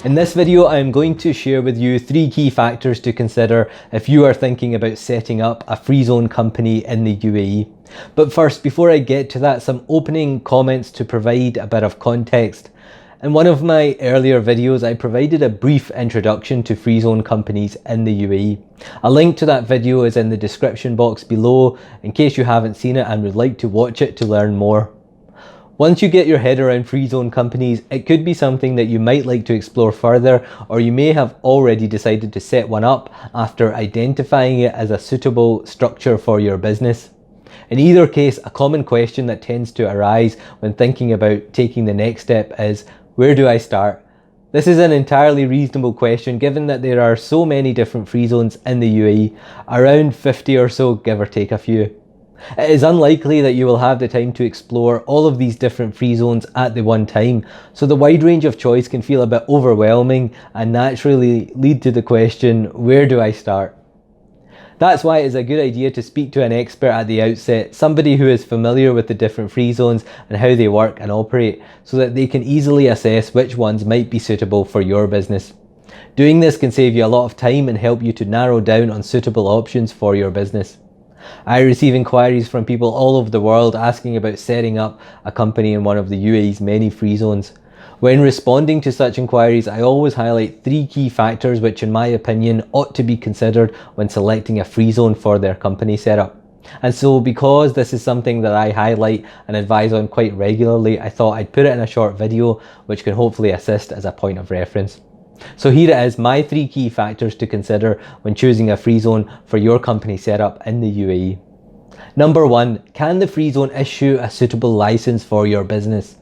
In this video, I'm going to share with you 3 key factors to consider if you are thinking about setting up a free zone company in the UAE. But first, before I get to that, some opening comments to provide a bit of context. In one of my earlier videos, I provided a brief introduction to free zone companies in the UAE. A link to that video is in the description box below in case you haven't seen it and would like to watch it to learn more. Once you get your head around free zone companies, it could be something that you might like to explore further, or you may have already decided to set one up after identifying it as a suitable structure for your business. In either case, a common question that tends to arise when thinking about taking the next step is, where do I start? This is an entirely reasonable question given that there are so many different free zones in the UAE, around 50 or so, give or take a few. It is unlikely that you will have the time to explore all of these different free zones at the one time, so the wide range of choice can feel a bit overwhelming and naturally lead to the question, where do I start? That's why it's a good idea to speak to an expert at the outset, somebody who is familiar with the different free zones and how they work and operate, so that they can easily assess which ones might be suitable for your business. Doing this can save you a lot of time and help you to narrow down on suitable options for your business. I receive inquiries from people all over the world asking about setting up a company in one of the UAE's many free zones. When responding to such inquiries, I always highlight 3 key factors which in my opinion ought to be considered when selecting a free zone for their company setup. And so because this is something that I highlight and advise on quite regularly, I thought I'd put it in a short video which can hopefully assist as a point of reference. So here it is, my 3 key factors to consider when choosing a free zone for your company setup in the UAE. Number 1, can the free zone issue a suitable license for your business?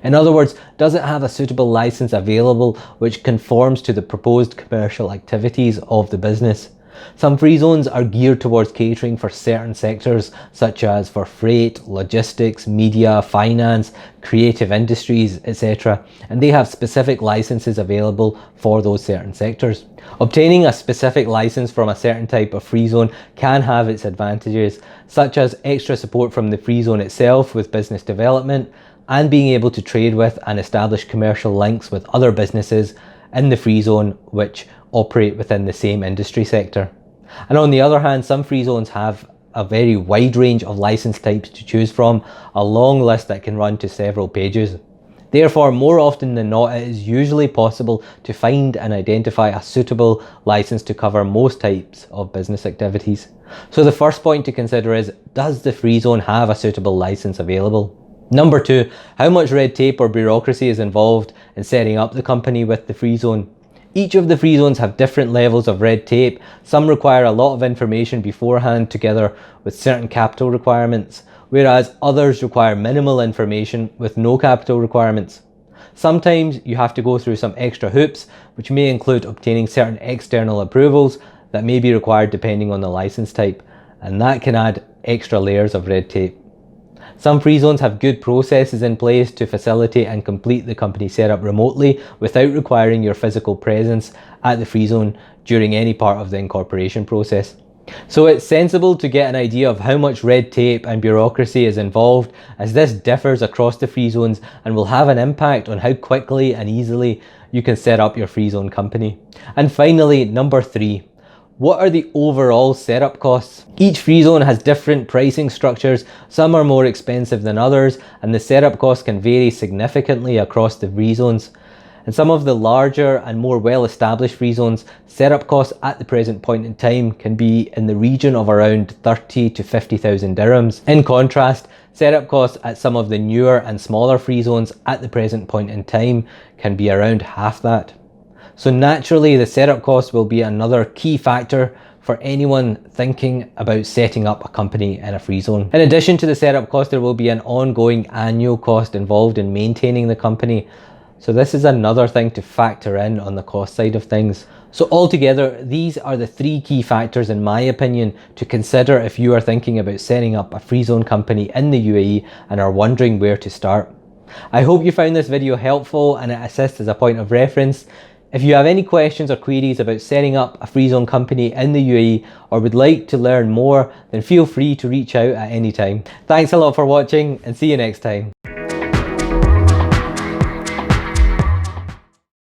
In other words, does it have a suitable license available which conforms to the proposed commercial activities of the business? Some free zones are geared towards catering for certain sectors such as for freight, logistics, media, finance, creative industries, etc. and they have specific licenses available for those certain sectors. Obtaining a specific license from a certain type of free zone can have its advantages, such as extra support from the free zone itself with business development and being able to trade with and establish commercial links with other businesses in the free zone which operate within the same industry sector. And on the other hand, some free zones have a very wide range of license types to choose from, a long list that can run to several pages. Therefore, more often than not, it is usually possible to find and identify a suitable license to cover most types of business activities. So the first point to consider is, does the free zone have a suitable license available? Number 2, how much red tape or bureaucracy is involved in setting up the company with the free zone? Each of the free zones have different levels of red tape. Some require a lot of information beforehand together with certain capital requirements, whereas others require minimal information with no capital requirements. Sometimes you have to go through some extra hoops, which may include obtaining certain external approvals that may be required depending on the license type, and that can add extra layers of red tape. Some free zones have good processes in place to facilitate and complete the company setup remotely without requiring your physical presence at the free zone during any part of the incorporation process. So it's sensible to get an idea of how much red tape and bureaucracy is involved, as this differs across the free zones and will have an impact on how quickly and easily you can set up your free zone company. And finally, number 3. What are the overall setup costs? Each free zone has different pricing structures, some are more expensive than others, and the setup costs can vary significantly across the free zones. In some of the larger and more well-established free zones, setup costs at the present point in time can be in the region of around 30 to 50,000 dirhams. In contrast, setup costs at some of the newer and smaller free zones at the present point in time can be around half that. So naturally, the setup cost will be another key factor for anyone thinking about setting up a company in a free zone. In addition to the setup cost, there will be an ongoing annual cost involved in maintaining the company. So this is another thing to factor in on the cost side of things. So altogether, these are the 3 key factors in my opinion to consider if you are thinking about setting up a free zone company in the UAE and are wondering where to start. I hope you found this video helpful and it assists as a point of reference. If you have any questions or queries about setting up a free zone company in the UAE or would like to learn more, then feel free to reach out at any time. Thanks a lot for watching and see you next time.